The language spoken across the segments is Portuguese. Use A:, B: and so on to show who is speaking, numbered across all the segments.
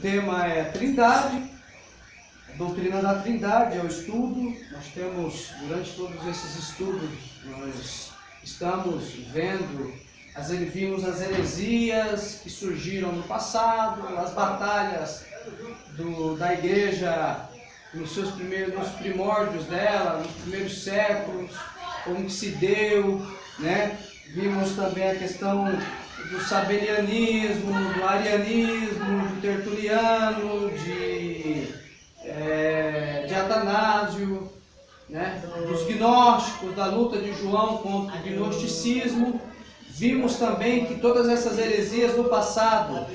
A: tema é Trindade, doutrina da Trindade, é o estudo. Nós temos, durante todos esses estudos, nós estamos vimos as heresias que surgiram no passado, as batalhas da igreja nos primórdios dela, nos primeiros séculos, como que se deu, né? Vimos também a questão do sabelianismo, do arianismo, do tertuliano, de Atanásio, né? Dos gnósticos, da luta de João contra o gnosticismo. Vimos também que todas essas heresias do passado,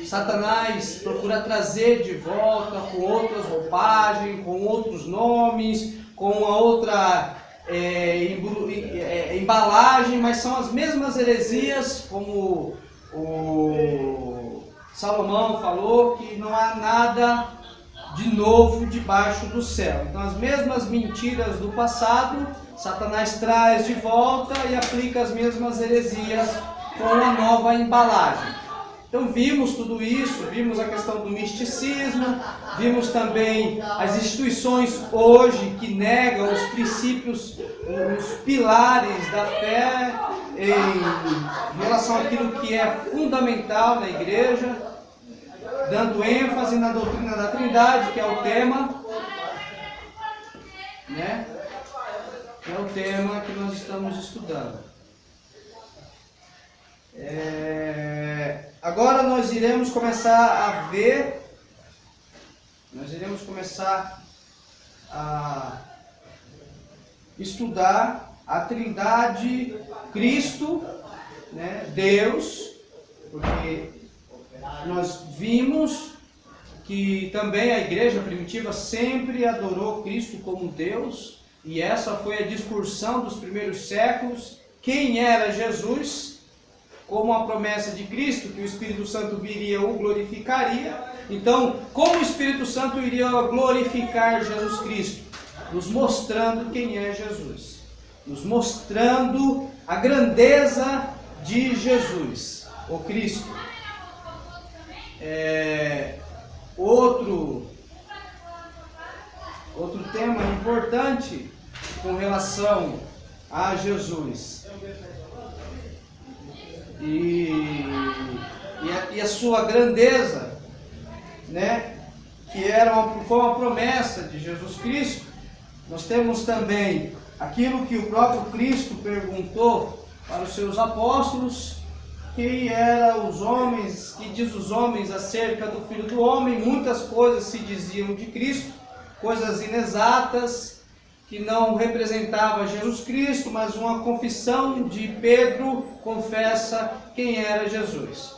A: Satanás procura trazer de volta com outras roupagens, com outros nomes, com uma outra embalagem, mas são as mesmas heresias, como o Salomão falou, que não há nada de novo debaixo do céu. Então as mesmas mentiras do passado, Satanás traz de volta e aplica as mesmas heresias com uma nova embalagem. Então vimos tudo isso, vimos a questão do misticismo, vimos também as instituições hoje que negam os princípios, os pilares da fé em relação àquilo que é fundamental na igreja, dando ênfase na doutrina da Trindade, que é o tema, né? Que é o tema que nós estamos estudando. Agora nós iremos começar a estudar a Trindade, Cristo, né, Deus, porque nós vimos que também a igreja primitiva sempre adorou Cristo como Deus, e essa foi a discussão dos primeiros séculos. Quem era Jesus? Como a promessa de Cristo, que o Espírito Santo viria o glorificaria. Então, como o Espírito Santo iria glorificar Jesus Cristo? Nos mostrando quem é Jesus. Nos mostrando a grandeza de Jesus, o Cristo. Outro tema importante com relação a Jesus e a sua grandeza, né, que foi uma promessa de Jesus Cristo. Nós temos também aquilo que o próprio Cristo perguntou para os seus apóstolos: quem eram os homens, que diz os homens acerca do Filho do Homem? Muitas coisas se diziam de Cristo, coisas inexatas, que não representava Jesus Cristo, mas uma confissão de Pedro confessa quem era Jesus.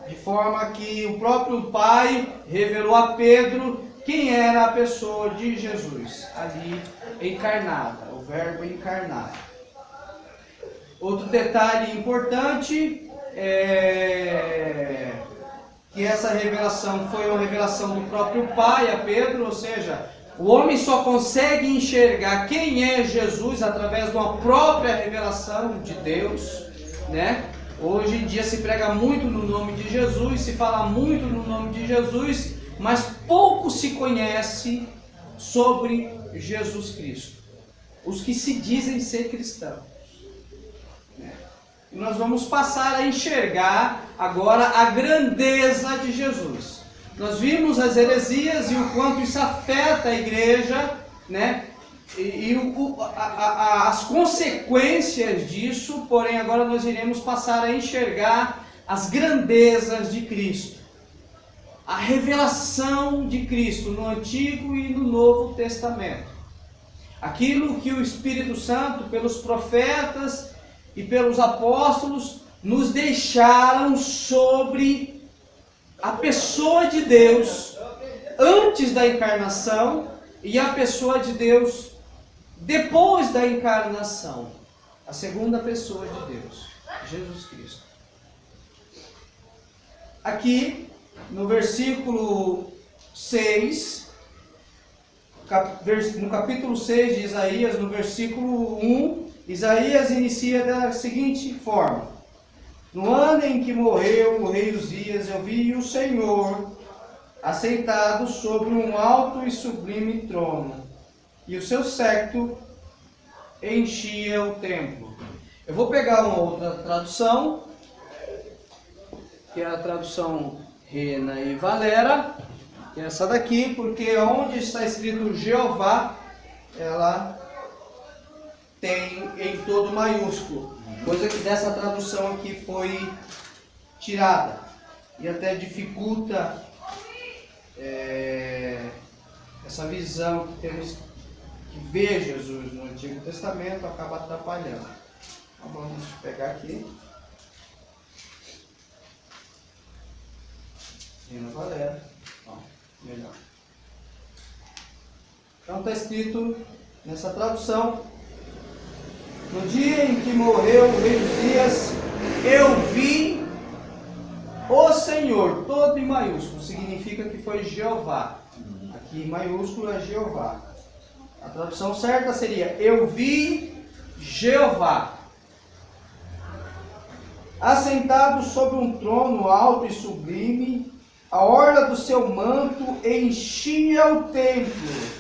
A: De forma que o próprio Pai revelou a Pedro quem era a pessoa de Jesus, ali encarnada, o Verbo encarnado. Outro detalhe importante é que essa revelação foi uma revelação do próprio Pai a Pedro, ou seja, o homem só consegue enxergar quem é Jesus através de uma própria revelação de Deus, né? Hoje em dia se prega muito no nome de Jesus, se fala muito no nome de Jesus, mas pouco se conhece sobre Jesus Cristo. Os que se dizem ser cristãos. E nós vamos passar a enxergar agora a grandeza de Jesus. Nós vimos as heresias e o quanto isso afeta a igreja, né? As consequências disso, porém agora nós iremos passar a enxergar as grandezas de Cristo. A revelação de Cristo no Antigo e no Novo Testamento. Aquilo que o Espírito Santo, pelos profetas e pelos apóstolos, nos deixaram sobre a pessoa de Deus antes da encarnação e a pessoa de Deus depois da encarnação. A segunda pessoa de Deus, Jesus Cristo. Aqui, no versículo 6, no capítulo 6 de Isaías, no versículo 1, Isaías inicia da seguinte forma: no ano em que morreu o rei Uzias, eu vi o Senhor assentado sobre um alto e sublime trono, e o seu séquito enchia o templo. Eu vou pegar uma outra tradução, que é a tradução Reina e Valera, que é essa daqui, porque onde está escrito Jeová, ela tem em todo maiúsculo, coisa que dessa tradução aqui foi tirada, e até dificulta essa visão que temos que ver Jesus no Antigo Testamento, acaba atrapalhando. Então, vamos pegar aqui. Reina Valera. Ó, melhor. Então está escrito nessa tradução: no dia em que morreu o rei Uzias, eu vi o Senhor, todo em maiúsculo, significa que foi Jeová. Aqui em maiúsculo é Jeová. A tradução certa seria: eu vi Jeová assentado sobre um trono alto e sublime, a orla do seu manto enchia o templo.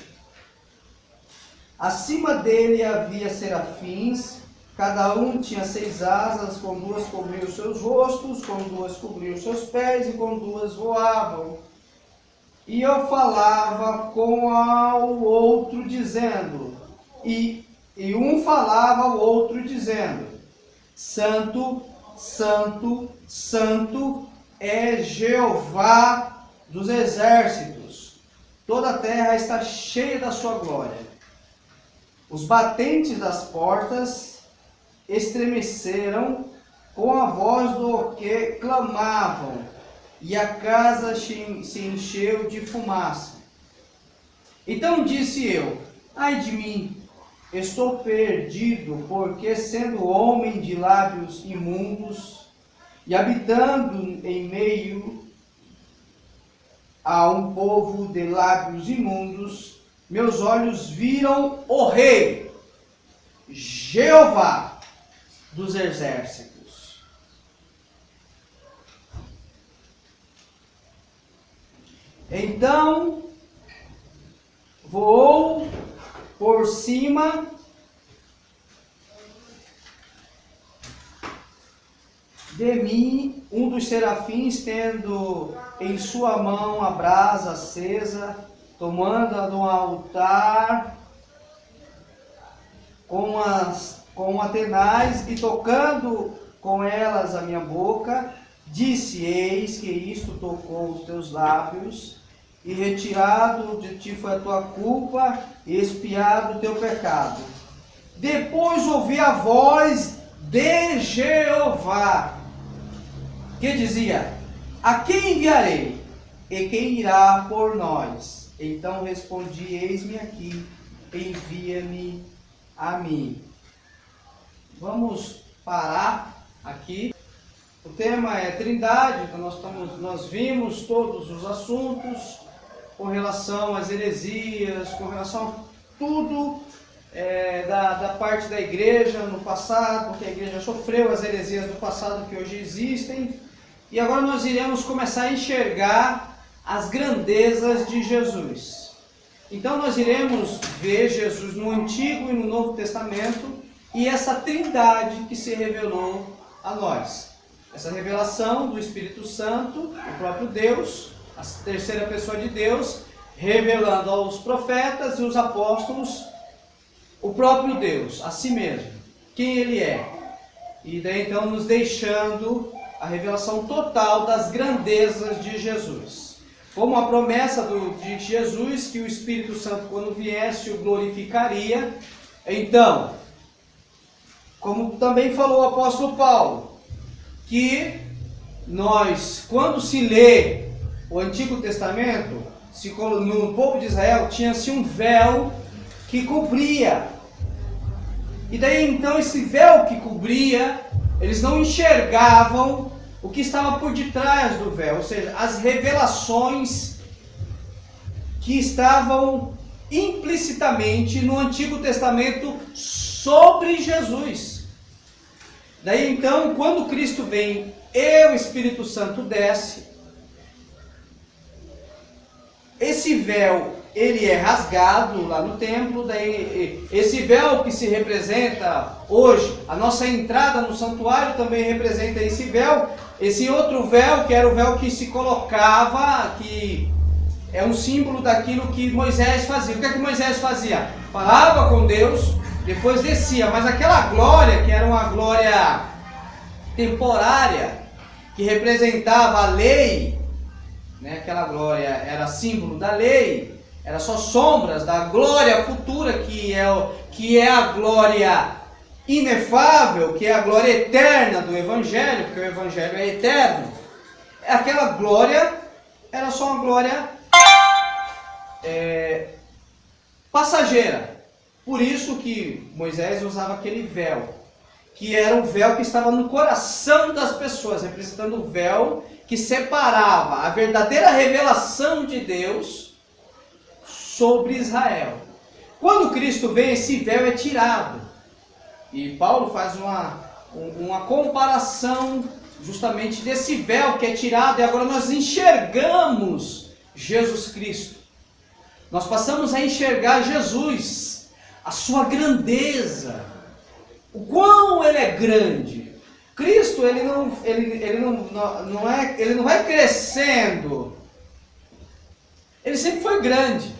A: Acima dele havia serafins, cada um tinha 6 asas, com 2 cobriam os seus rostos, com 2 cobriam os seus pés e com 2 voavam. E eu falava com o outro dizendo, e um falava ao outro dizendo: Santo, Santo, Santo é Jeová dos exércitos, toda a terra está cheia da sua glória. Os batentes das portas estremeceram com a voz do que clamavam, e a casa se encheu de fumaça. Então disse eu: ai de mim, estou perdido, porque sendo homem de lábios imundos e habitando em meio a um povo de lábios imundos, meus olhos viram o Rei, Jeová dos exércitos. Então voou por cima de mim um dos serafins, tendo em sua mão a brasa acesa, tomando-a do altar com atenais e tocando com elas a minha boca, disse: eis que isto tocou os teus lábios, e retirado de ti foi a tua culpa, e expiado o teu pecado. Depois ouvi a voz de Jeová, que dizia: a quem enviarei? E quem irá por nós? Então respondi: eis-me aqui, envia-me a mim. Vamos parar aqui. O tema é Trindade, então nós vimos todos os assuntos com relação às heresias, com relação a tudo da parte da igreja no passado, que a igreja sofreu, as heresias do passado que hoje existem. E agora nós iremos começar a enxergar as grandezas de Jesus. Então nós iremos ver Jesus no Antigo e no Novo Testamento e essa trindade que se revelou a nós. Essa revelação do Espírito Santo, o próprio Deus, a terceira pessoa de Deus, revelando aos profetas e os apóstolos o próprio Deus, a si mesmo, quem Ele é. E daí então nos deixando a revelação total das grandezas de Jesus. Como a promessa de Jesus, que o Espírito Santo, quando viesse, o glorificaria. Então, como também falou o apóstolo Paulo, que nós, quando se lê o Antigo Testamento, no povo de Israel tinha-se um véu que cobria. E daí então esse véu que cobria, eles não enxergavam o que estava por detrás do véu, ou seja, as revelações que estavam implicitamente no Antigo Testamento sobre Jesus. Daí então, quando Cristo vem e o Espírito Santo desce, esse véu, ele é rasgado lá no templo, daí esse véu que se representa hoje, a nossa entrada no santuário também representa esse véu. Esse outro véu, que era o véu que se colocava, que é um símbolo daquilo que Moisés fazia. O que é que Moisés fazia? Falava com Deus, depois descia, mas aquela glória, que era uma glória temporária, que representava a lei, né? Aquela glória era símbolo da lei, era só sombras da glória futura, que é a glória inefável, que é a glória eterna do Evangelho, porque o Evangelho é eterno. Aquela glória era só uma glória passageira. Por isso que Moisés usava aquele véu, que era o véu que estava no coração das pessoas, representando o véu que separava a verdadeira revelação de Deus sobre Israel. Quando Cristo vem, esse véu é tirado. E Paulo faz uma comparação justamente desse véu que é tirado, e agora nós enxergamos Jesus Cristo. Nós passamos a enxergar Jesus, a sua grandeza, o quão ele é grande. Cristo, ele não vai crescendo, ele sempre foi grande,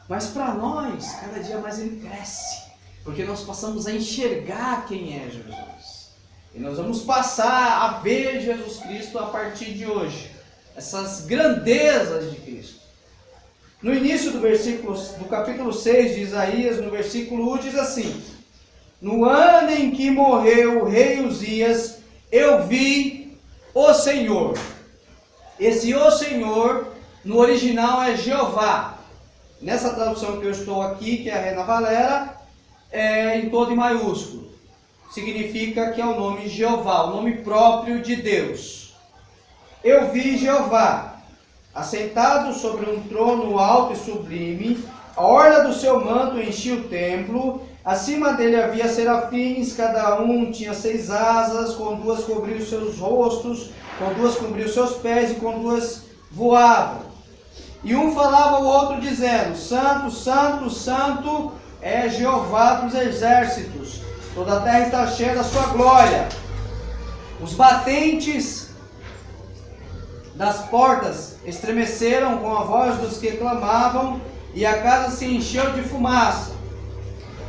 A: mas para nós, cada dia mais ele cresce, porque nós passamos a enxergar quem é Jesus. E nós vamos passar a ver Jesus Cristo a partir de hoje, essas grandezas de Cristo. No início do capítulo 6 de Isaías, no versículo 1, diz assim: no ano em que morreu o rei Uzias, eu vi o Senhor. Esse o Senhor, no original é Jeová. Nessa tradução que eu estou aqui, que é a Reina Valera, é em todo em maiúsculo. Significa que é o nome Jeová, o nome próprio de Deus. Eu vi Jeová, assentado sobre um trono alto e sublime, a orla do seu manto enchia o templo, acima dele havia serafins, cada um tinha 6 asas, com 2 cobriam os seus rostos, com 2 cobriam os seus pés e com 2 voavam. E um falava ao outro dizendo: Santo, Santo, Santo é Jeová dos exércitos, toda a terra está cheia da sua glória. Os batentes das portas estremeceram com a voz dos que clamavam, e a casa se encheu de fumaça.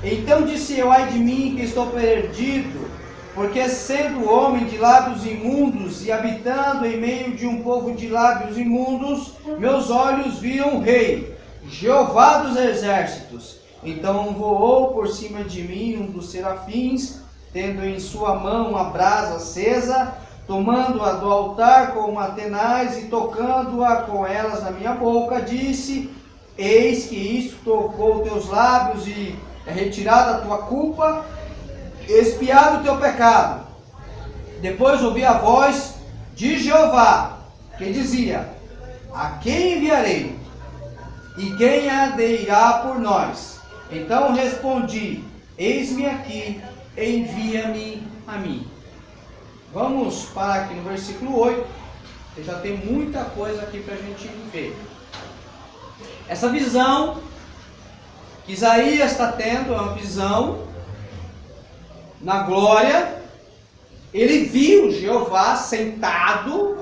A: Então disse eu: ai de mim, que estou perdido, porque sendo homem de lábios imundos e habitando em meio de um povo de lábios imundos, meus olhos viram o Rei, Jeová dos exércitos. Então voou por cima de mim um dos serafins, tendo em sua mão uma brasa acesa, tomando-a do altar com uma tenaz e tocando-a com elas na minha boca, disse: eis que isto tocou teus lábios e é retirada a tua culpa, expiado o teu pecado. Depois ouvi a voz de Jeová, que dizia: a quem enviarei? E quem há de irá por nós? Então respondi: eis-me aqui, envia-me a mim. Vamos parar aqui no versículo 8, que já tem muita coisa aqui para a gente ver. Essa visão que Isaías está tendo é uma visão na glória. Ele viu Jeová assentado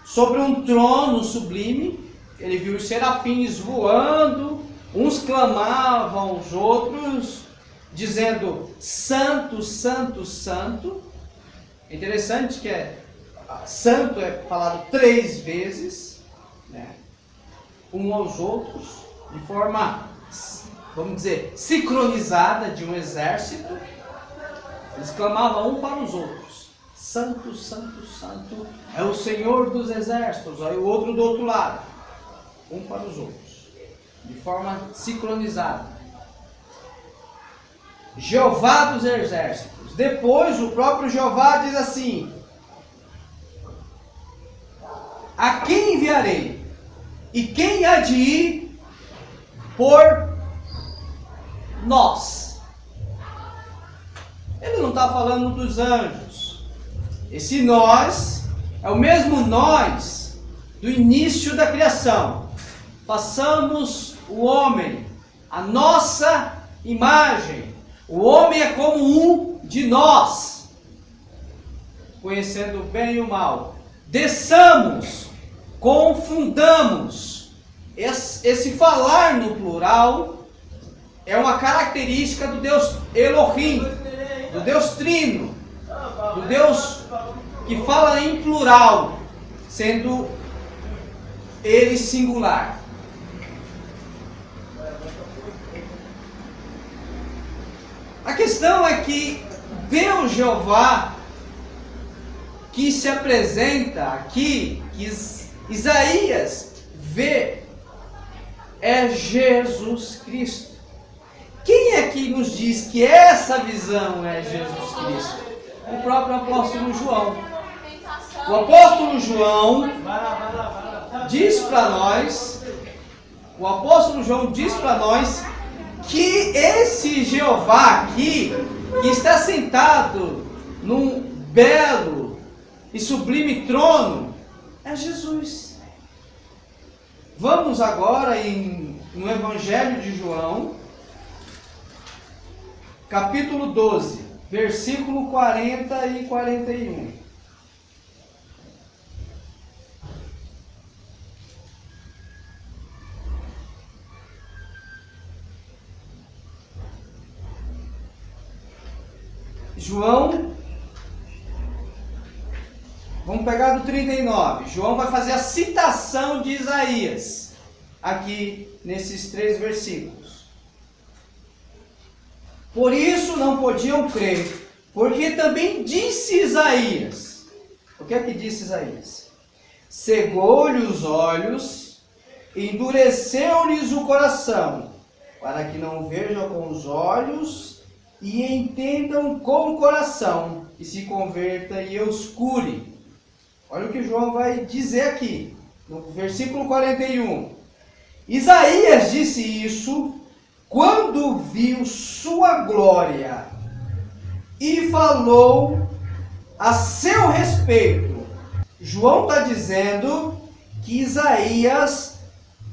A: sobre um trono sublime. Ele viu os serafins voando, uns clamavam aos outros, dizendo: Santo, Santo, Santo. É interessante que santo é falado 3 vezes, né? Um aos outros, de forma, vamos dizer, sincronizada, de um exército. Eles clamavam um para os outros: Santo, Santo, Santo é o Senhor dos exércitos. Aí o outro do outro lado, um para os outros, de forma sincronizada. Jeová dos exércitos. Depois o próprio Jeová diz assim: a quem enviarei? E quem há de ir por nós? Ele não está falando dos anjos. Esse nós é o mesmo nós do início da criação. Façamos o homem a nossa imagem. O homem é como um de nós, conhecendo o bem e o mal. Desçamos, confundamos. Esse falar no plural é uma característica do Deus Elohim, do Deus Trino, do Deus que fala em plural, sendo ele singular. A questão é que Deus Jeová, que se apresenta aqui, que Isaías vê, é Jesus Cristo. Quem é que nos diz que essa visão é Jesus Cristo? O próprio apóstolo João. O apóstolo João diz para nós, que esse Jeová aqui, que está sentado num belo e sublime trono, é Jesus. Vamos agora no Evangelho de João, capítulo 12, versículo 40 e 41. João, vamos pegar do 39. João vai fazer a citação de Isaías aqui nesses 3 versículos. Por isso não podiam crer, porque também disse Isaías. O que é que disse Isaías? Cegou-lhe os olhos, endureceu-lhes o coração, para que não vejam com os olhos e entendam com o coração, e se converta e os cure. Olha o que João vai dizer aqui, no versículo 41. Isaías disse isso quando viu sua glória e falou a seu respeito. João está dizendo que Isaías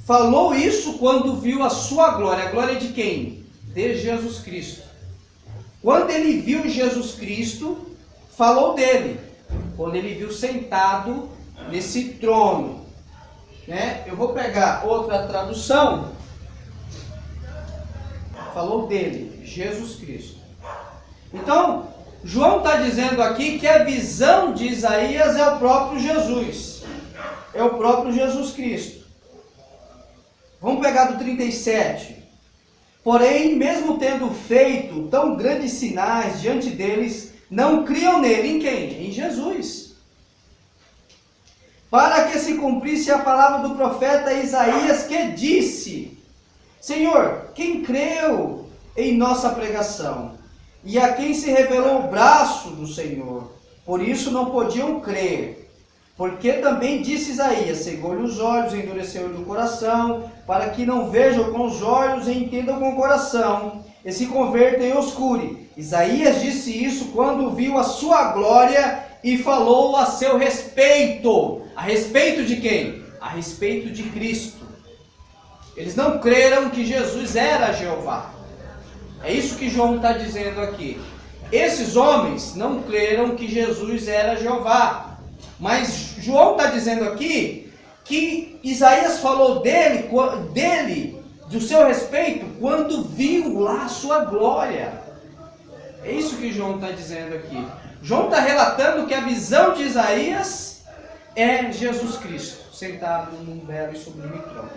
A: falou isso quando viu a sua glória. A glória de quem? De Jesus Cristo. Quando ele viu Jesus Cristo, falou dele. Quando ele viu sentado nesse trono. Né? Eu vou pegar outra tradução. Falou dele, Jesus Cristo. Então, João está dizendo aqui que a visão de Isaías é o próprio Jesus. É o próprio Jesus Cristo. Vamos pegar do 37. Porém, mesmo tendo feito tão grandes sinais diante deles, não criam nele. Em quem? Em Jesus. Para que se cumprisse a palavra do profeta Isaías, que disse: Senhor, quem creu em nossa pregação? E a quem se revelou o braço do Senhor? Por isso não podiam crer. Porque também disse Isaías: cegou-lhe os olhos, endureceu-lhe o coração, para que não vejam com os olhos e entendam com o coração, e se convertam e os cure. Isaías disse isso quando viu a sua glória e falou a seu respeito. A respeito de quem? A respeito de Cristo. Eles não creram que Jesus era Jeová. É isso que João está dizendo aqui. Esses homens não creram que Jesus era Jeová. Mas João está dizendo aqui que Isaías falou dele, do seu respeito, quando viu lá a sua glória. É isso que João está dizendo aqui. João está relatando que a visão de Isaías é Jesus Cristo, sentado num belo e sublime trono.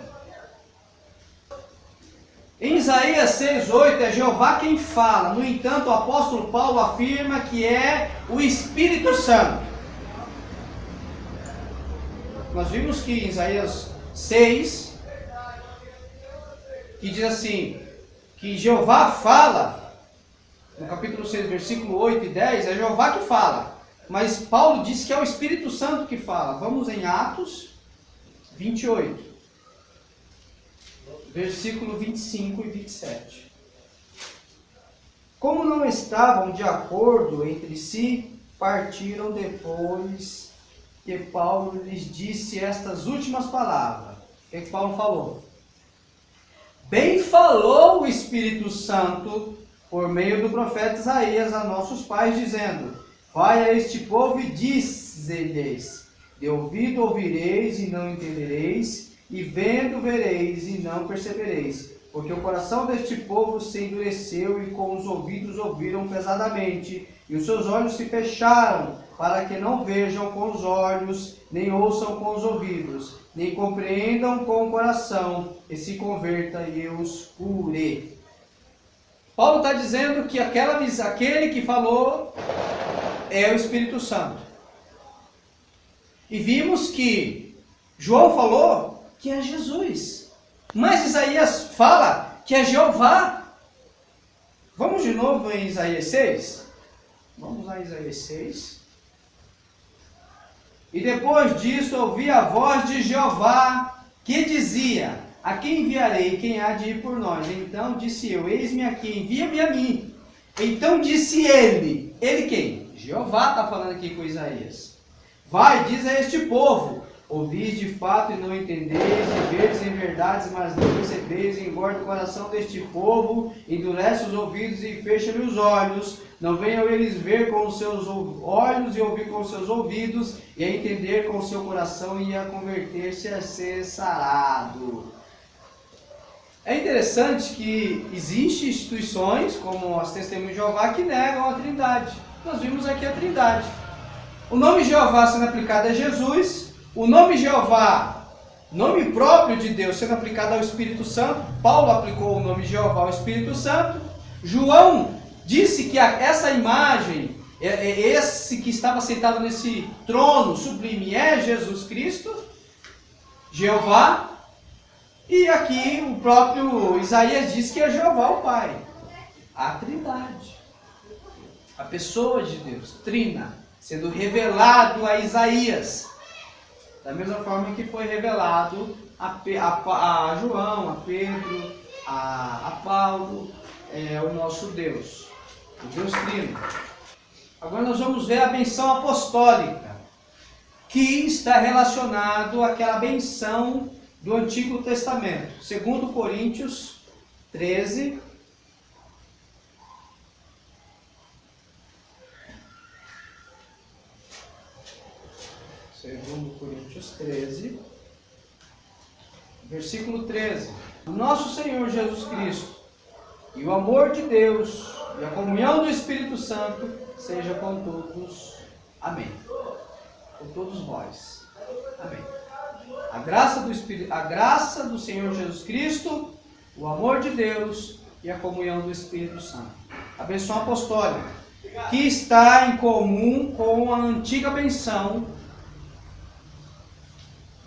A: Em Isaías 6,8 é Jeová quem fala. No entanto, o apóstolo Paulo afirma que é o Espírito Santo. Nós vimos que em Isaías 6, que diz assim, que Jeová fala, no capítulo 6, versículo 8 e 10, é Jeová que fala. Mas Paulo diz que é o Espírito Santo que fala. Vamos em Atos 28, versículo 25 e 27. Como não estavam de acordo entre si, partiram depois que Paulo lhes disse estas últimas palavras. O que Paulo falou? Bem falou o Espírito Santo por meio do profeta Isaías a nossos pais, dizendo: vai a este povo e dize-lhes: de ouvido ouvireis e não entendereis, e vendo vereis e não percebereis. Porque o coração deste povo se endureceu e com os ouvidos ouviram pesadamente, e os seus olhos se fecharam, para que não vejam com os olhos, nem ouçam com os ouvidos, nem compreendam com o coração, e se converta e eu os cure. Paulo está dizendo que aquele que falou é o Espírito Santo. E vimos que João falou que é Jesus. Mas Isaías fala que é Jeová. Vamos de novo em Isaías 6? Vamos lá em Isaías 6. E depois disso ouvi a voz de Jeová que dizia: a quem enviarei? Quem há de ir por nós? Então disse eu: eis-me aqui, envia-me a mim. Então disse ele. Ele quem? Jeová está falando aqui com Isaías. Vai, diz a este povo: ouvis de fato e não entendeis, e vedes em verdades, mas não percebeis, e engorda o coração deste povo, endurece os ouvidos e fecha-lhe os olhos. Não venham eles ver com os seus olhos e ouvir com os seus ouvidos, e a entender com o seu coração, e a converter-se a ser sarado. É interessante que existem instituições, como as Testemunhas de Jeová, que negam a Trindade. Nós vimos aqui a Trindade. O nome Jeová sendo aplicado a Jesus, o nome Jeová, nome próprio de Deus, sendo aplicado ao Espírito Santo. Paulo aplicou o nome Jeová ao Espírito Santo. João disse que essa imagem, esse que estava sentado nesse trono sublime é Jesus Cristo, Jeová. E aqui o próprio Isaías diz que é Jeová o Pai. A Trindade, a pessoa de Deus, Trina, sendo revelado a Isaías. Da mesma forma que foi revelado a João, a Pedro, a Paulo, o nosso Deus, o Deus Trino. Agora nós vamos ver a benção apostólica, que está relacionado àquela benção do Antigo Testamento. 2 Coríntios 13. Segundo Coríntios 13, versículo 13. O nosso Senhor Jesus Cristo e o amor de Deus e a comunhão do Espírito Santo seja com todos. Amém. Com todos vós. Amém. A graça do Senhor Jesus Cristo, o amor de Deus e a comunhão do Espírito Santo. A benção apostólica, que está em comum com a antiga benção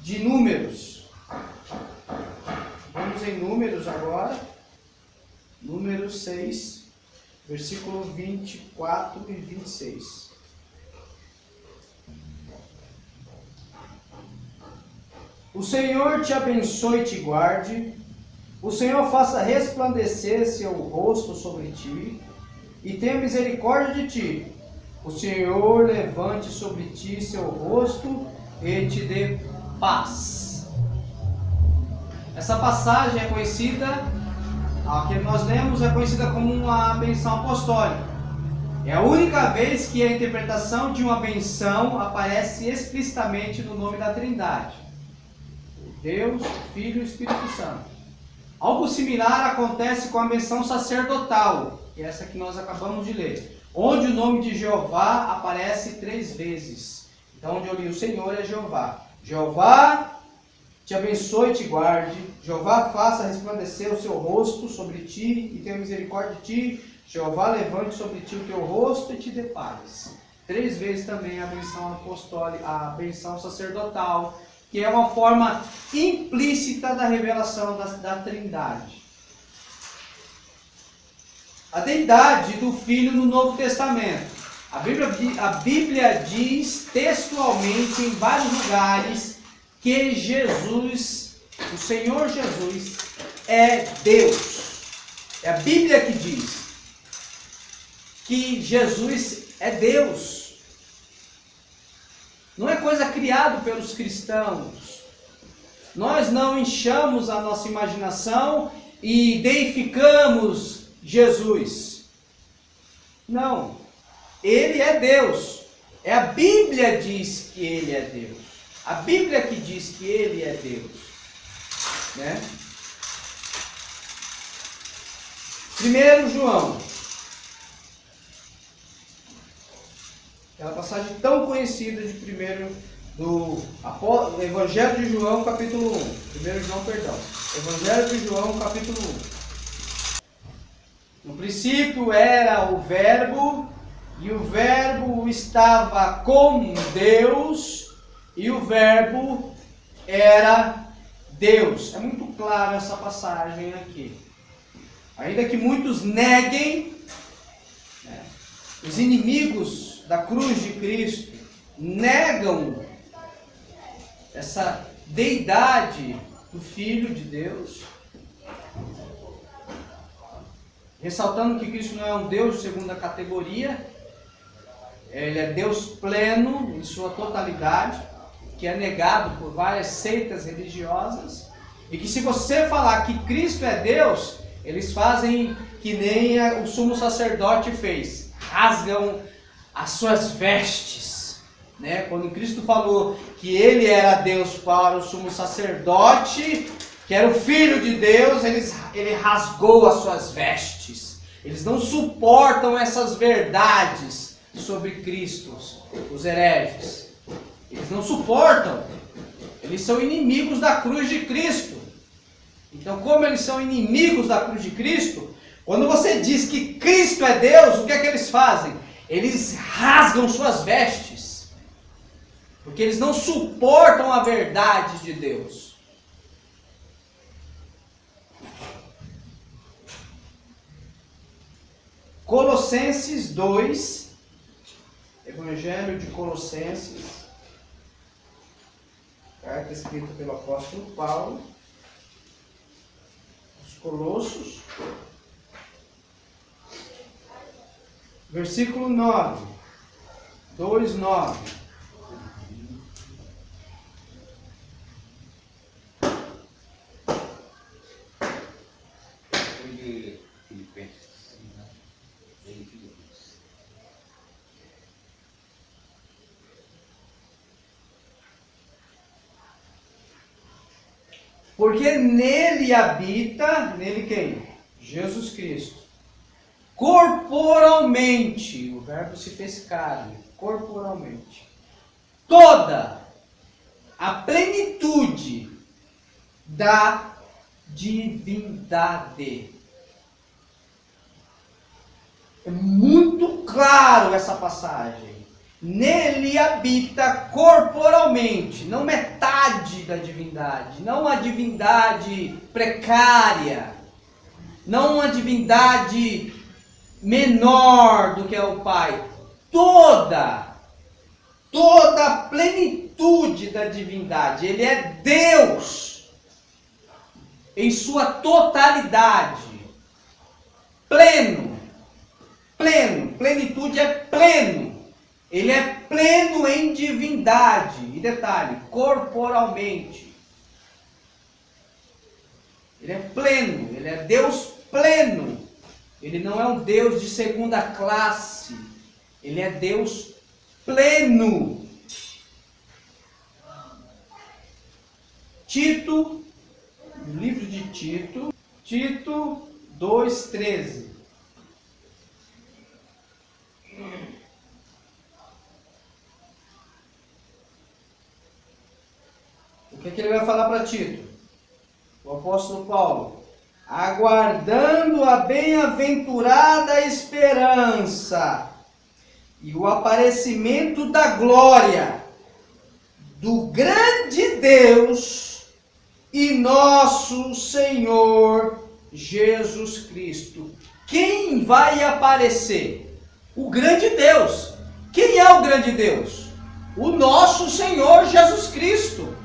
A: de Números. Vamos em Números agora. Números 6, versículo 24 e 26. O Senhor te abençoe e te guarde. O Senhor faça resplandecer seu rosto sobre ti e tenha misericórdia de ti. O Senhor levante sobre ti seu rosto e te dê paz. Essa passagem é conhecida, a que nós lemos, é conhecida como uma benção apostólica. É a única vez que a interpretação de uma benção aparece explicitamente no nome da Trindade: Deus, Filho e Espírito Santo. Algo similar acontece com a benção sacerdotal, que é essa que nós acabamos de ler, onde o nome de Jeová aparece 3 vezes. Então, onde eu li o Senhor é Jeová. Jeová te abençoe e te guarde. Jeová faça resplandecer o seu rosto sobre ti e tenha misericórdia de ti. Jeová levante sobre ti o teu rosto e te dê paz. 3 vezes também a benção apostólica, a benção sacerdotal, que é uma forma implícita da revelação da Trindade. A deidade do Filho no Novo Testamento. A Bíblia diz textualmente em vários lugares que Jesus, o Senhor Jesus, é Deus. É a Bíblia que diz que Jesus é Deus. Não é coisa criada pelos cristãos. Nós não enchamos a nossa imaginação e deificamos Jesus. Não. Ele é Deus. É a Bíblia diz que Ele é Deus. A Bíblia que diz que Ele é Deus. Né? 1 João. Aquela passagem tão conhecida de do Evangelho de João, capítulo 1. 1 João, perdão. Evangelho de João, capítulo 1. No princípio era o Verbo, e o Verbo estava com Deus, e o Verbo era Deus. É muito claro essa passagem aqui. Ainda que muitos neguem, né, os inimigos da cruz de Cristo negam essa deidade do Filho de Deus, ressaltando que Cristo não é um Deus de segunda categoria, Ele é Deus pleno em sua totalidade, que é negado por várias seitas religiosas, e que se você falar que Cristo é Deus, eles fazem que nem o sumo sacerdote fez, rasgam as suas vestes, né? Quando Cristo falou que Ele era Deus para o sumo sacerdote, que era o Filho de Deus, ele rasgou as suas vestes. Eles não suportam essas verdades sobre Cristo, os hereges. Eles não suportam. Eles são inimigos da cruz de Cristo. Então, como eles são inimigos da cruz de Cristo, quando você diz que Cristo é Deus, o que é que eles fazem? Eles rasgam suas vestes. Porque eles não suportam a verdade de Deus. Colossenses 2, Evangelho de Colossenses, carta escrita pelo apóstolo Paulo, os Colossos, versículo 9, 2:9. Porque nele habita, nele quem? Jesus Cristo. Corporalmente, o verbo se fez carne, corporalmente. Toda a plenitude da divindade. É muito claro essa passagem. Nele habita corporalmente, não metade da divindade, não a divindade precária, não uma divindade menor do que é o Pai. Toda a plenitude da divindade. Ele é Deus em sua totalidade, pleno, plenitude é pleno. Ele é pleno em divindade. E detalhe, corporalmente. Ele é pleno, ele é Deus pleno. Ele não é um Deus de segunda classe. Ele é Deus pleno. Tito, no livro de Tito, Tito 2:13. O que ele vai falar para Tito? O apóstolo Paulo: aguardando a bem-aventurada esperança e o aparecimento da glória do grande Deus e nosso Senhor Jesus Cristo. Quem vai aparecer? O grande Deus. Quem é o grande Deus? O nosso Senhor Jesus Cristo.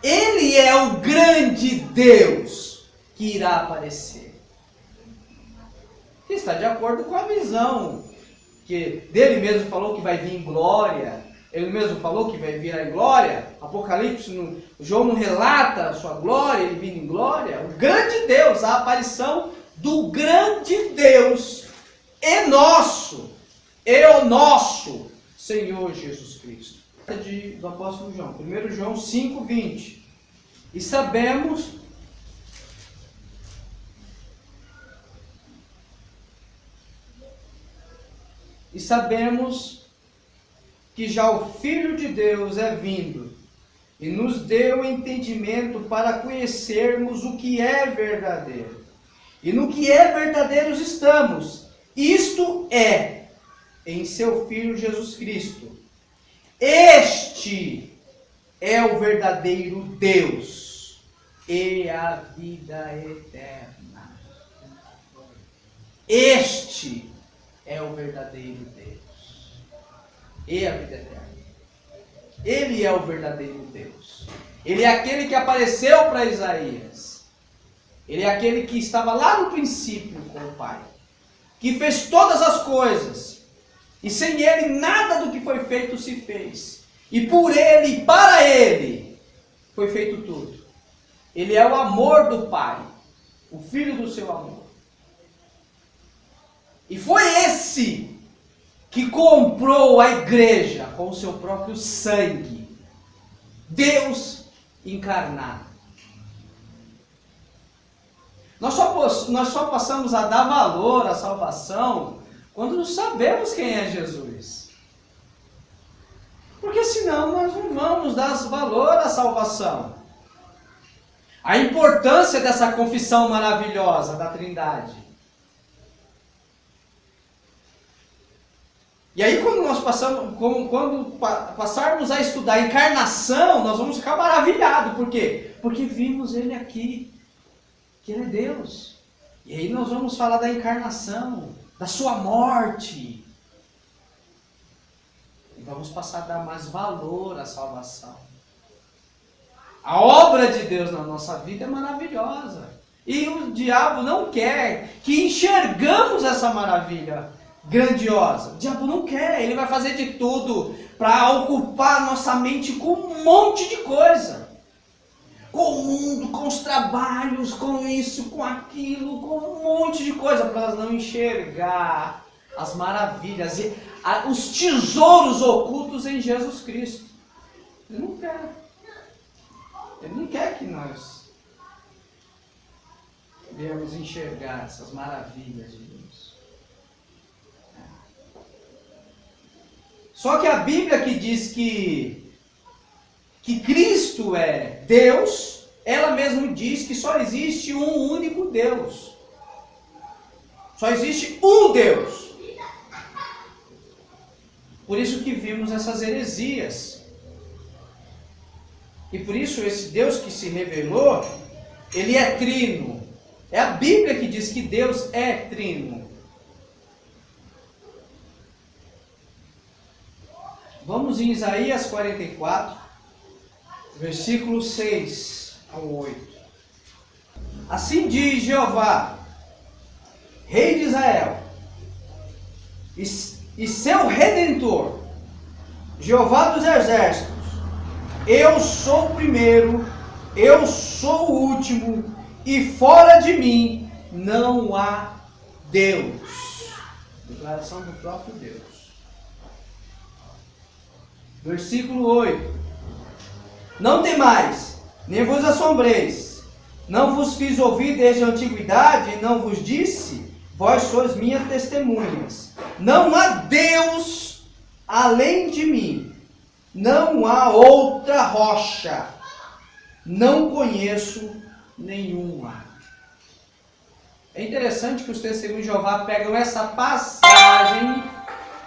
A: Ele é o grande Deus que irá aparecer. Está de acordo com a visão que dele mesmo falou que vai vir glória, Ele mesmo falou que vai vir em glória. Apocalipse, João não relata a sua glória, ele vindo em glória. O grande Deus, a aparição do grande Deus é nosso, é o nosso Senhor Jesus Cristo. Do apóstolo João, 1 João 5:20. E sabemos que já o Filho de Deus é vindo e nos deu entendimento para conhecermos o que é verdadeiro. E no que é verdadeiro estamos. Isto é, em seu Filho Jesus Cristo. Este é o verdadeiro Deus e a vida eterna. Este é o verdadeiro Deus e a vida eterna. Ele é o verdadeiro Deus. Ele é aquele que apareceu para Isaías. Ele é aquele que estava lá no princípio com o Pai, que fez todas as coisas, e sem Ele nada do que foi feito se fez, e por Ele e para Ele foi feito tudo. Ele é o amor do Pai, o Filho do seu amor. E foi esse que comprou a igreja com o seu próprio sangue. Deus encarnado. Nós só passamos a dar valor à salvação quando sabemos quem é Jesus. Porque senão nós não vamos dar valor à salvação. A importância dessa confissão maravilhosa da Trindade. E aí quando passarmos a estudar a encarnação, nós vamos ficar maravilhados. Por quê? Porque vimos Ele aqui, que Ele é Deus. E aí nós vamos falar da encarnação, da sua morte. E vamos passar a dar mais valor à salvação. A obra de Deus na nossa vida é maravilhosa. E o diabo não quer que enxergamos essa maravilha grandiosa. O diabo não quer, ele vai fazer de tudo para ocupar a nossa mente com um monte de coisa. Com o mundo, com os trabalhos, com isso, com aquilo, com um monte de coisa, para nós não enxergar as maravilhas e os tesouros ocultos em Jesus Cristo. Ele não quer. Ele não quer que nós venhamos enxergar essas maravilhas de Deus. Só que a Bíblia que diz que Cristo é Deus, ela mesma diz que só existe um único Deus. Só existe um Deus. Por isso que vimos essas heresias. E por isso esse Deus que se revelou, ele é trino. É a Bíblia que diz que Deus é trino. Vamos em Isaías 44, versículos 6 ao 8. Assim diz Jeová, Rei de Israel, e seu Redentor, Jeová dos exércitos: eu sou o primeiro, eu sou o último, e fora de mim não há Deus. Declaração do próprio Deus. Versículo 8. Não temais, nem vos assombreis. Não vos fiz ouvir desde a antiguidade, e não vos disse, vós sois minhas testemunhas. Não há Deus além de mim. Não há outra rocha. Não conheço nenhuma. É interessante que os testemunhos de Jeová pegam essa passagem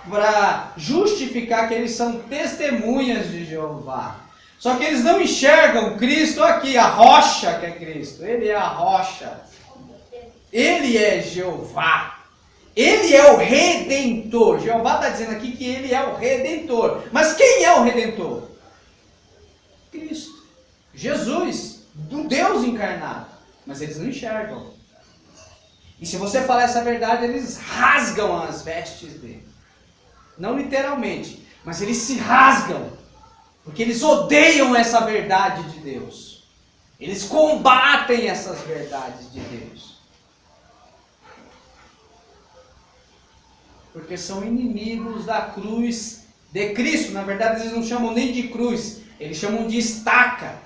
A: para justificar que eles são testemunhas de Jeová. Só que eles não enxergam Cristo aqui, a rocha que é Cristo. Ele é a rocha. Ele é Jeová. Ele é o Redentor. Jeová está dizendo aqui que ele é o Redentor. Mas quem é o Redentor? Cristo. Jesus, do Deus encarnado. Mas eles não enxergam. E se você falar essa verdade, eles rasgam as vestes dele. Não literalmente, mas eles se rasgam, porque eles odeiam essa verdade de Deus. Eles combatem essas verdades de Deus. Porque são inimigos da cruz de Cristo. Na verdade, eles não chamam nem de cruz, eles chamam de estaca.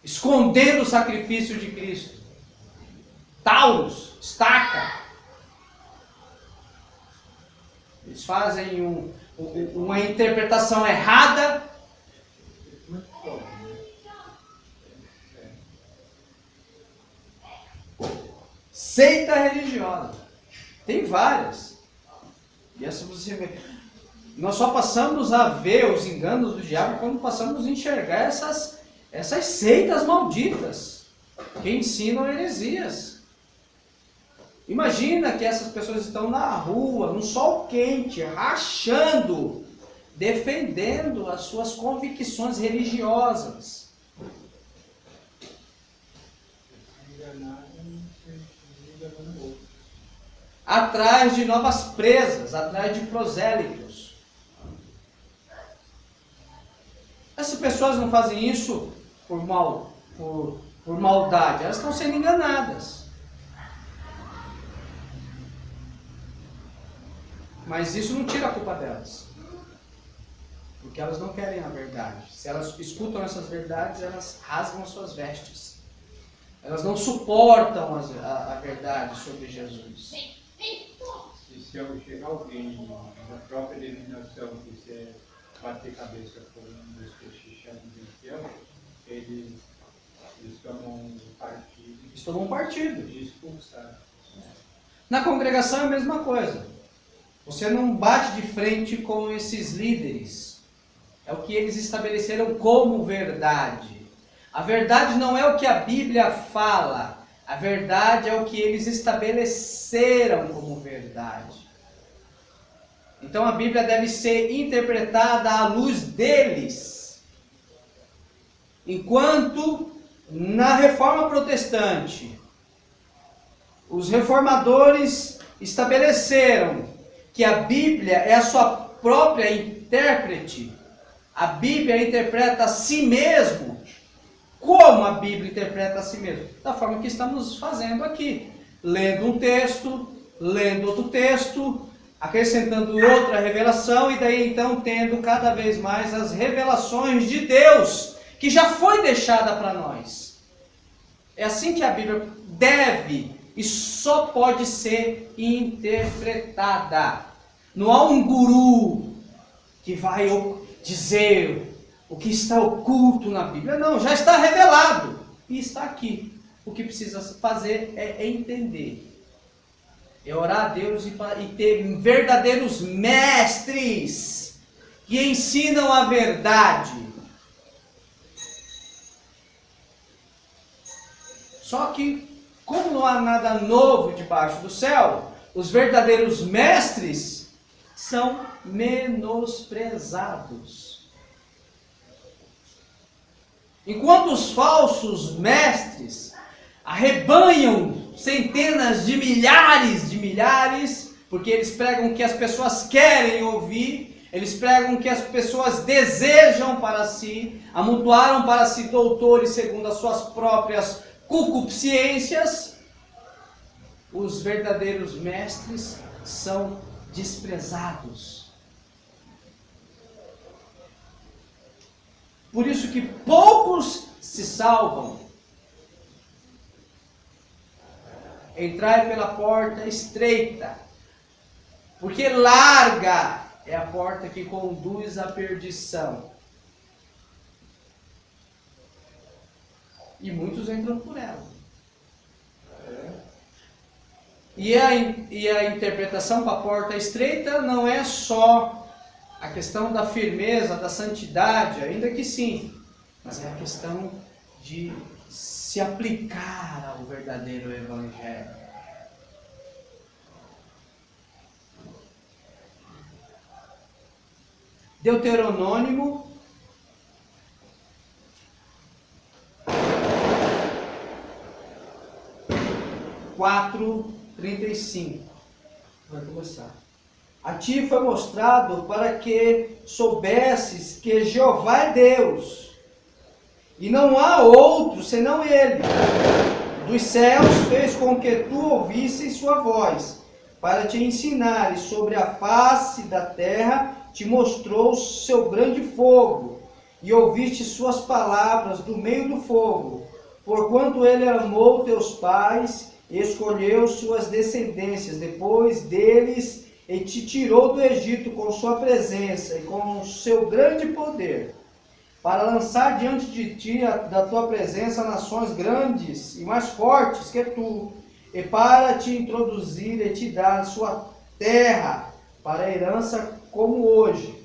A: Escondendo o sacrifício de Cristo. Taurus, estaca. Eles fazem uma interpretação errada. Seita religiosa. Tem várias. E essa você vê. Nós só passamos a ver os enganos do diabo quando passamos a enxergar essas seitas malditas que ensinam heresias. Imagina que essas pessoas estão na rua, no sol quente, rachando, defendendo as suas convicções religiosas. Atrás de novas presas, atrás de prosélitos. Essas pessoas não fazem isso por maldade, elas estão sendo enganadas. Mas isso não tira a culpa delas. Porque elas não querem a verdade. Se elas escutam essas verdades, elas rasgam as suas vestes. Elas não suportam a verdade sobre Jesus.
B: Se chega alguém da própria denominação que quiser bater cabeça com um dos que se chamam de infiel, eles tomam um partido.
A: Eles tomam um partido.
B: De expulsar.
A: Na congregação é a mesma coisa. Você não bate de frente com esses líderes. É o que eles estabeleceram como verdade. A verdade não é o que a Bíblia fala. A verdade é o que eles estabeleceram como verdade. Então a Bíblia deve ser interpretada à luz deles. Enquanto na Reforma Protestante, os reformadores estabeleceram que a Bíblia é a sua própria intérprete. A Bíblia interpreta a si mesmo. Como a Bíblia interpreta a si mesmo? Da forma que estamos fazendo aqui. Lendo um texto, lendo outro texto, acrescentando outra revelação e daí então tendo cada vez mais as revelações de Deus, que já foi deixada para nós. É assim que a Bíblia deve e só pode ser interpretada. Não há um guru que vai dizer o que está oculto na Bíblia. Não, já está revelado e está aqui. O que precisa fazer é entender. É orar a Deus e ter verdadeiros mestres que ensinam a verdade. Só que, como não há nada novo debaixo do céu, os verdadeiros mestres são menosprezados. Enquanto os falsos mestres arrebanham centenas de milhares, porque eles pregam o que as pessoas querem ouvir, eles pregam o que as pessoas desejam para si, amontoaram para si doutores segundo as suas próprias concupiscências, os verdadeiros mestres são desprezados. Por isso que poucos se salvam. Entrai pela porta estreita, porque larga é a porta que conduz à perdição. E muitos entram por ela. E a interpretação com a porta estreita não é só a questão da firmeza, da santidade, ainda que sim, mas é a questão de se aplicar ao verdadeiro Evangelho. Deuteronômio 4:3. 35. Vai começar. A ti foi mostrado para que soubesses que Jeová é Deus, e não há outro senão Ele. Dos céus fez com que tu ouvisses sua voz, para te ensinar, e sobre a face da terra te mostrou seu grande fogo, e ouviste suas palavras do meio do fogo. Porquanto ele amou teus pais, e escolheu suas descendências depois deles, e te tirou do Egito com sua presença e com seu grande poder, para lançar diante de ti, da tua presença, nações grandes e mais fortes que tu, e para te introduzir e te dar sua terra para a herança como hoje.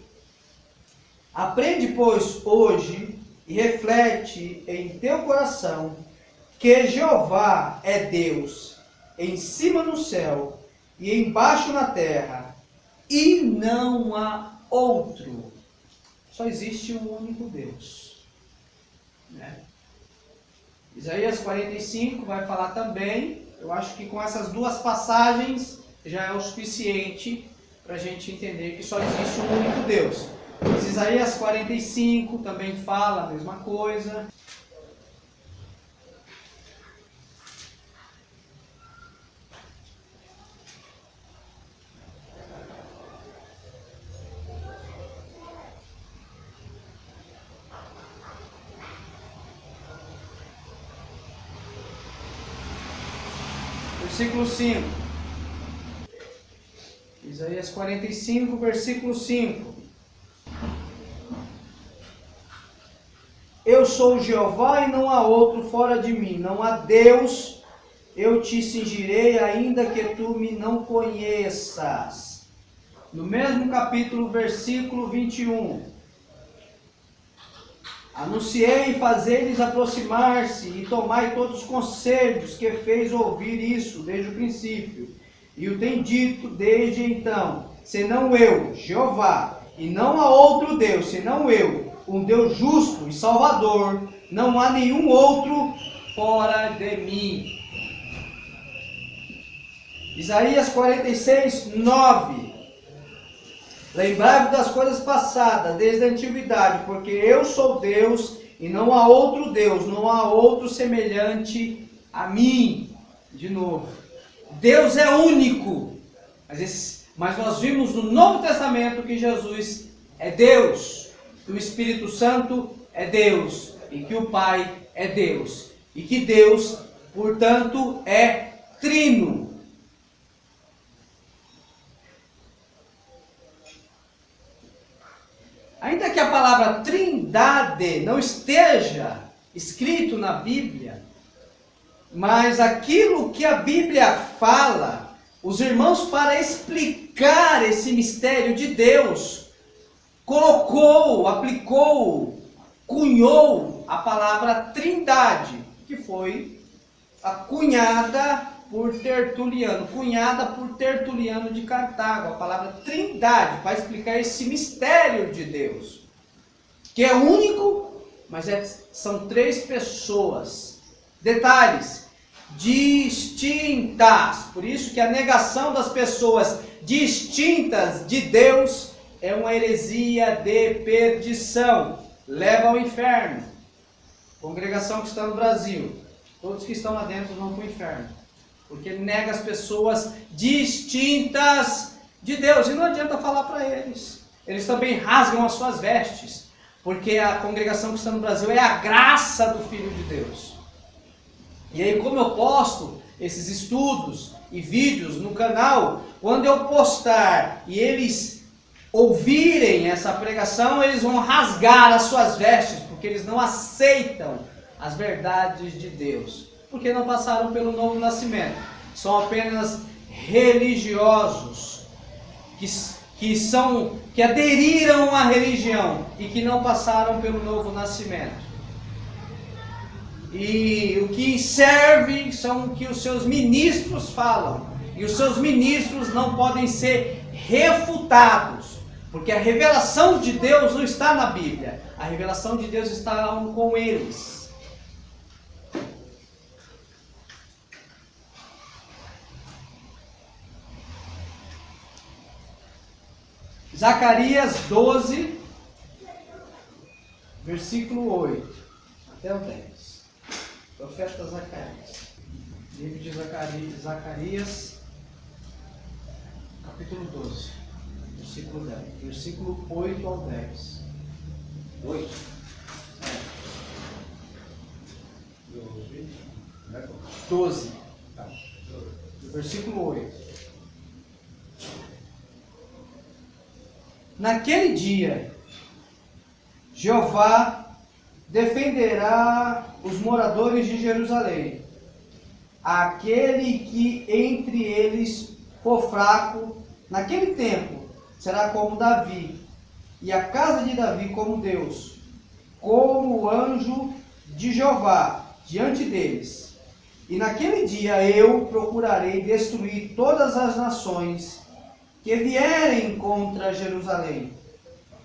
A: Aprende, pois, hoje, e reflete em teu coração, que Jeová é Deus, em cima no céu e embaixo na terra, e não há outro. Só existe um único Deus. Né? Isaías 45 vai falar também. Eu acho que com essas duas passagens já é o suficiente para a gente entender que só existe um único Deus. Mas Isaías 45 também fala a mesma coisa. Versículo 5. Isaías 45, versículo 5. Eu sou Jeová e não há outro fora de mim. Não há Deus, eu te cingirei, ainda que tu me não conheças. No mesmo capítulo, versículo 21. Anunciei e fazei-lhes aproximar-se, e tomai todos os conselhos que fez ouvir isso desde o princípio. E o tem dito desde então, senão eu, Jeová, e não há outro Deus, senão eu, um Deus justo e salvador, não há nenhum outro fora de mim. Isaías 46, 9. Lembrai-vos das coisas passadas, desde a antiguidade, porque eu sou Deus, e não há outro Deus, não há outro semelhante a mim. De novo, Deus é único, mas nós vimos no Novo Testamento que Jesus é Deus, que o Espírito Santo é Deus, e que o Pai é Deus, e que Deus, portanto, é trino. Ainda que a palavra trindade não esteja escrito na Bíblia, mas aquilo que a Bíblia fala, os irmãos, para explicar esse mistério de Deus, colocou, aplicou, cunhou a palavra trindade, que foi cunhada por Tertuliano de Cartago, a palavra trindade, para explicar esse mistério de Deus, que é único, mas são três pessoas. Detalhes, distintas, por isso que a negação das pessoas distintas de Deus é uma heresia de perdição, leva ao inferno. Congregação que está no Brasil, todos que estão lá dentro vão para o inferno, porque nega as pessoas distintas de Deus, e não adianta falar para eles. Eles também rasgam as suas vestes, porque a congregação que está no Brasil é a graça do Filho de Deus. E aí, como eu posto esses estudos e vídeos no canal, quando eu postar e eles ouvirem essa pregação, eles vão rasgar as suas vestes, porque eles não aceitam as verdades de Deus, porque não passaram pelo novo nascimento. São apenas religiosos que aderiram à religião e que não passaram pelo novo nascimento. E o que serve são o que os seus ministros falam, e os seus ministros não podem ser refutados, porque a revelação de Deus não está na Bíblia, a revelação de Deus está com eles. 1 Zacarias 12, versículo 8 até o 10. Profeta Zacarias. Livro de Zacarias, capítulo 12, versículo 10. Versículo 8 ao 10.
B: 8.
A: É.
B: 12.
A: 12.
B: Tá.
A: Versículo 8. Naquele dia, Jeová defenderá os moradores de Jerusalém. Aquele que entre eles for fraco, naquele tempo, será como Davi, e a casa de Davi como Deus, como o anjo de Jeová diante deles. E naquele dia eu procurarei destruir todas as nações que vierem contra Jerusalém,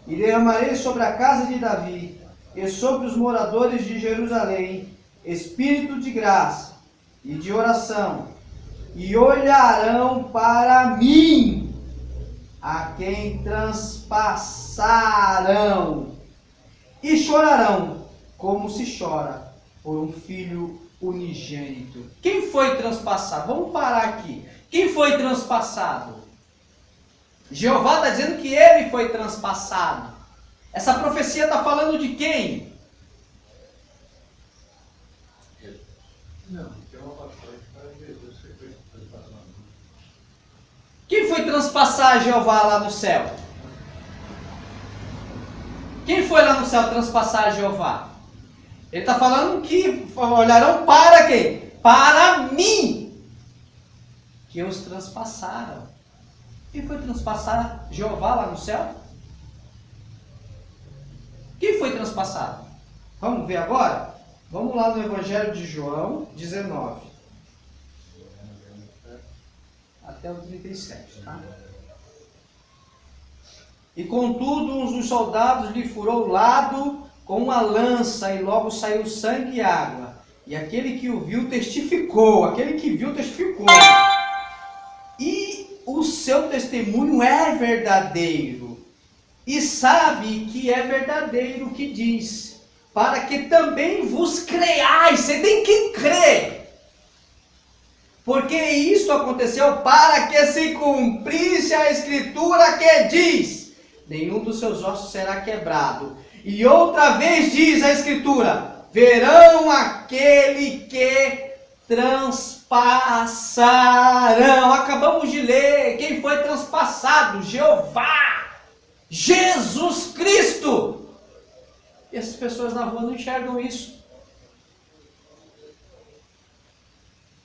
A: e derramarei sobre a casa de Davi e sobre os moradores de Jerusalém espírito de graça e de oração, e olharão para mim, a quem transpassarão, e chorarão como se chora por um filho unigênito. Quem foi transpassado? Vamos parar aqui. Quem foi transpassado? Jeová está dizendo que ele foi transpassado. Essa profecia está falando de quem?
B: Não, tem uma passagem para Jesus que foi transpassado.
A: Quem foi transpassar Jeová lá no céu? Quem foi lá no céu transpassar Jeová? Ele está falando que olharão para quem? Para mim, que os transpassaram. Quem foi transpassar Jeová lá no céu? Quem foi transpassado? Vamos ver agora? Vamos lá no Evangelho de João 19. Até o 37, tá? E contudo, um dos soldados lhe furou o lado com uma lança, e logo saiu sangue e água. E aquele que o viu testificou. E o seu testemunho é verdadeiro. E sabe que é verdadeiro o que diz, para que também vos creiais. Você tem que crer. Porque isto aconteceu para que se cumprisse a escritura que diz: nenhum dos seus ossos será quebrado. E outra vez diz a escritura: verão aquele que transpassarão. Acabamos de ler quem foi transpassado: Jeová, Jesus Cristo. E essas pessoas na rua não enxergam isso.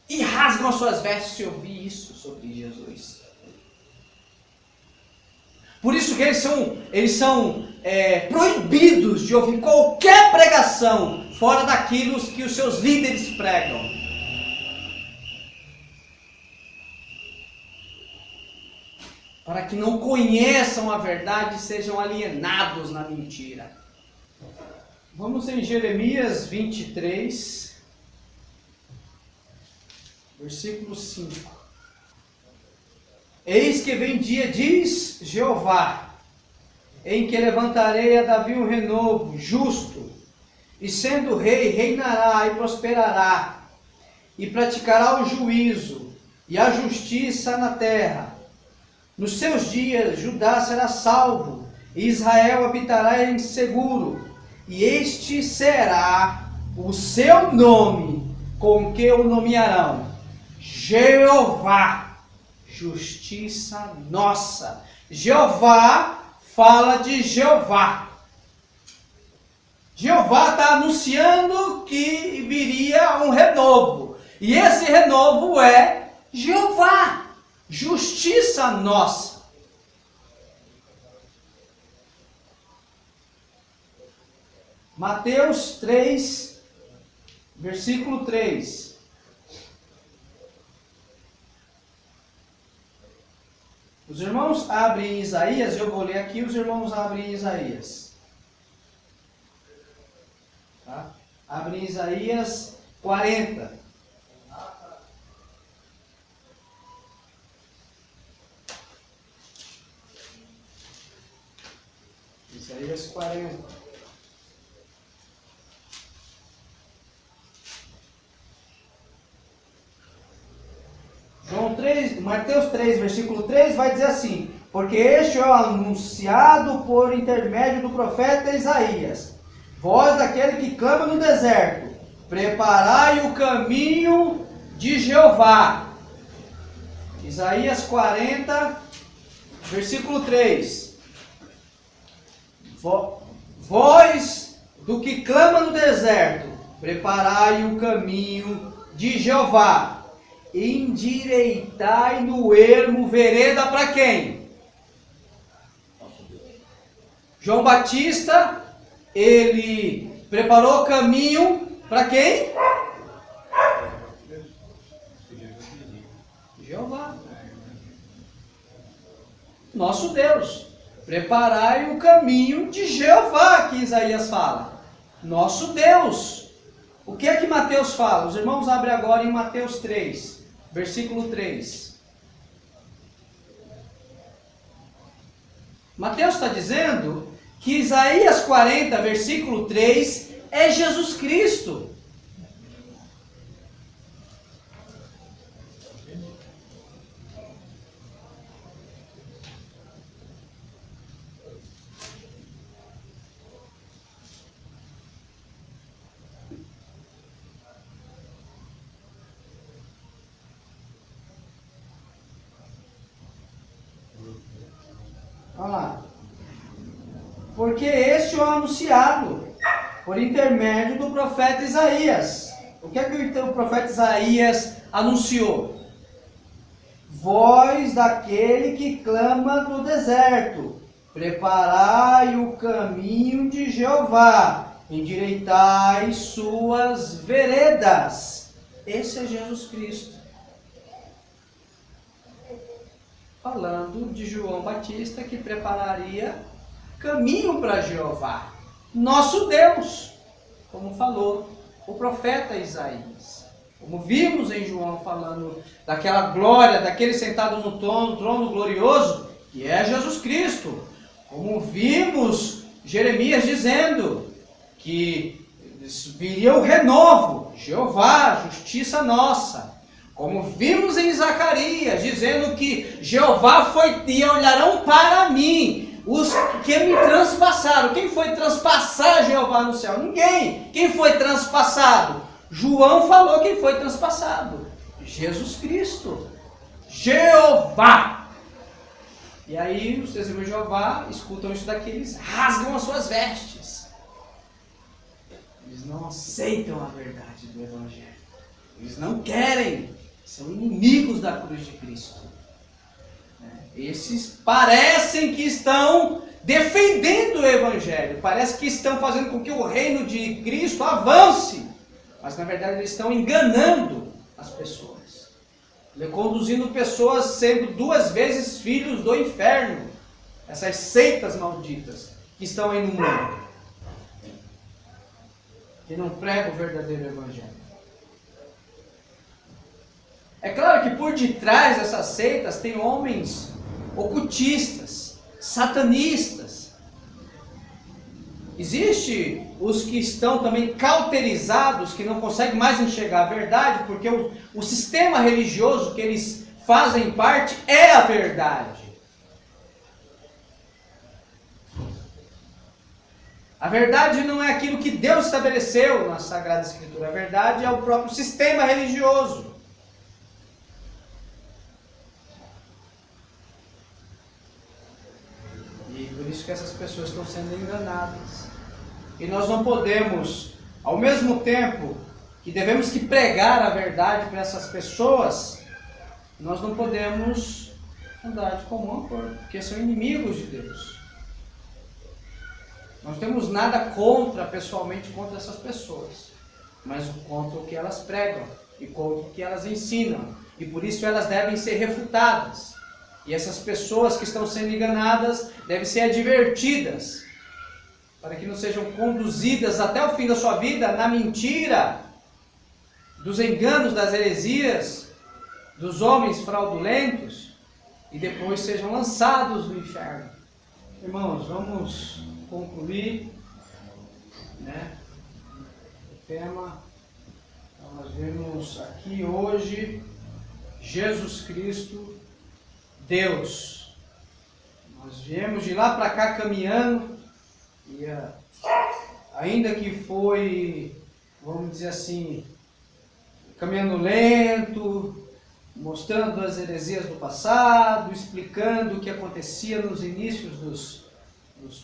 A: E rasgam as suas vestes se ouvir isso sobre Jesus. Por isso que eles são proibidos de ouvir qualquer pregação fora daquilo que os seus líderes pregam. Para que não conheçam a verdade e sejam alienados na mentira. Vamos em Jeremias 23, versículo 5. Eis que vem dia, diz Jeová, em que levantarei a Davi um renovo, justo, e sendo rei, reinará e prosperará, e praticará o juízo e a justiça na terra. Nos seus dias, Judá será salvo, e Israel habitará em seguro, e este será o seu nome, com que o nomearão: Jeová, justiça nossa. Jeová fala de Jeová. Jeová está anunciando que viria um renovo. E esse renovo é Jeová, justiça nossa. Mateus 3, versículo 3. Os irmãos abrem Isaías, eu vou ler aqui, os irmãos abrem Isaías. Tá? Abrem Isaías 40. Isaías 40. Mateus 3, versículo 3 vai dizer assim: porque este é o anunciado por intermédio do profeta Isaías. Voz daquele que clama no deserto: preparai o caminho de Jeová. Isaías 40, versículo 3. Voz do que clama no deserto: preparai o caminho de Jeová. Endireitai no ermo vereda para quem? João Batista, ele preparou o caminho para quem? Jeová. Nosso Deus. Preparai o caminho de Jeová, que Isaías fala. Nosso Deus. O que é que Mateus fala? Os irmãos abrem agora em Mateus 3, versículo 3. Mateus está dizendo que Isaías 40, versículo 3, é Jesus Cristo. Olha lá. Porque este é o anunciado por intermédio do profeta Isaías. O que é que o profeta Isaías anunciou? Voz daquele que clama no deserto: preparai o caminho de Jeová, endireitai suas veredas. Esse é Jesus Cristo. Falando de João Batista, que prepararia caminho para Jeová, nosso Deus, como falou o profeta Isaías. Como vimos em João falando daquela glória, daquele sentado no trono glorioso, que é Jesus Cristo. Como vimos Jeremias dizendo que viria o renovo, Jeová, justiça nossa. Como vimos em Zacarias, dizendo que Jeová e olharão para mim, os que me transpassaram. Quem foi transpassar Jeová no céu? Ninguém. Quem foi transpassado? João falou quem foi transpassado: Jesus Cristo, Jeová. E aí os testemunhos de Jeová escutam isso daqui, eles rasgam as suas vestes. Eles não aceitam a verdade do Evangelho. Eles não querem. São inimigos da cruz de Cristo. Esses parecem que estão defendendo o Evangelho. Parece que estão fazendo com que o reino de Cristo avance. Mas na verdade eles estão enganando as pessoas. Conduzindo pessoas sendo 2 vezes filhos do inferno. Essas seitas malditas que estão aí no mundo. Que não pregam o verdadeiro Evangelho. É claro que por detrás dessas seitas tem homens ocultistas, satanistas. Existem os que estão também cauterizados, que não conseguem mais enxergar a verdade, porque o sistema religioso que eles fazem parte é a verdade. A verdade não é aquilo que Deus estabeleceu na Sagrada Escritura. A verdade é o próprio sistema religioso. Por isso que essas pessoas estão sendo enganadas. E nós não podemos, ao mesmo tempo que devemos que pregar a verdade para essas pessoas, nós não podemos andar de comum acordo, porque são inimigos de Deus. Nós não temos nada pessoalmente contra essas pessoas, mas contra o que elas pregam e contra o que elas ensinam. E por isso elas devem ser refutadas. E essas pessoas que estão sendo enganadas devem ser advertidas, para que não sejam conduzidas até o fim da sua vida na mentira, dos enganos, das heresias, dos homens fraudulentos, e depois sejam lançados no inferno. Irmãos, vamos concluir, né, o tema. Então, nós vemos aqui hoje Jesus Cristo, Deus. Nós viemos de lá para cá caminhando e ainda que foi, vamos dizer assim, caminhando lento, mostrando as heresias do passado, explicando o que acontecia nos inícios dos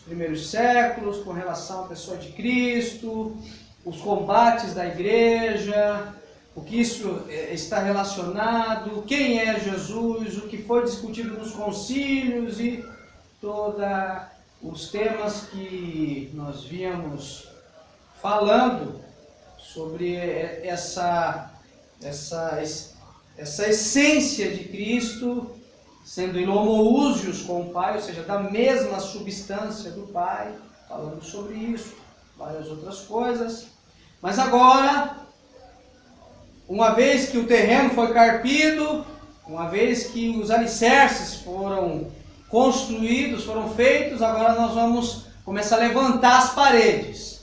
A: primeiros séculos com relação à pessoa de Cristo, os combates da igreja, o que isso está relacionado, quem é Jesus, o que foi discutido nos concílios e todos os temas que nós víamos falando sobre essa essência de Cristo, sendo ele homoúsios com o Pai, ou seja, da mesma substância do Pai, falando sobre isso, várias outras coisas. Mas agora, uma vez que o terreno foi carpido, uma vez que os alicerces foram construídos, foram feitos, agora nós vamos começar a levantar as paredes,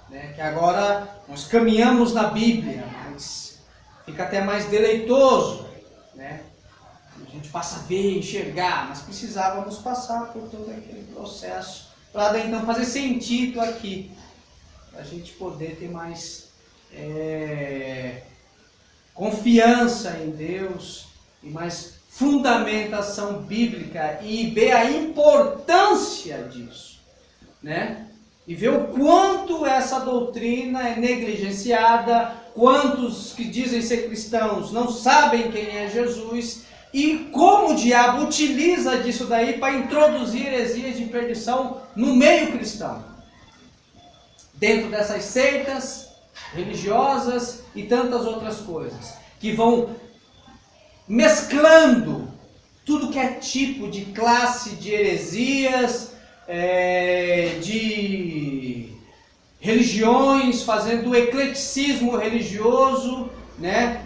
A: né? Que agora nós caminhamos na Bíblia, mas fica até mais deleitoso, né? A gente passa a ver, enxergar, mas precisávamos passar por todo aquele processo para então fazer sentido aqui, para a gente poder ter mais confiança em Deus e mais fundamentação bíblica e ver a importância disso, né? E ver o quanto essa doutrina é negligenciada, quantos que dizem ser cristãos não sabem quem é Jesus e como o diabo utiliza disso daí para introduzir heresias de perdição no meio cristão, dentro dessas seitas religiosas e tantas outras coisas, que vão mesclando tudo que é tipo de classe de heresias, de religiões, fazendo o ecleticismo religioso, né?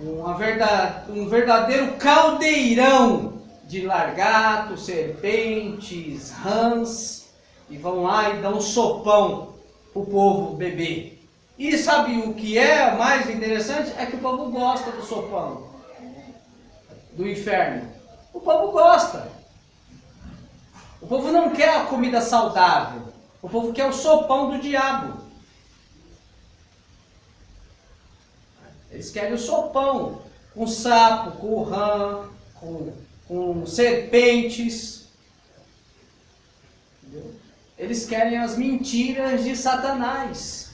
A: Um verdadeiro caldeirão de lagartos, serpentes, rãs, e vão lá e dão um sopão para o povo beber. E sabe o que é mais interessante? É que o povo gosta do sopão do inferno. O povo gosta. O povo não quer a comida saudável. O povo quer o sopão do diabo. Eles querem o sopão com sapo, com rã, com serpentes. Entendeu? Eles querem as mentiras de Satanás.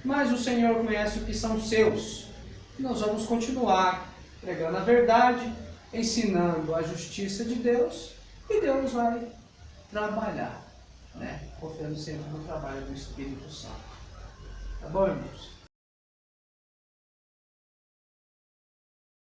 A: Mas o Senhor conhece o que são seus. Nós vamos continuar pregando a verdade, ensinando a justiça de Deus, e Deus vai trabalhar, né? Confiando sempre no trabalho do Espírito Santo. Tá bom, irmãos?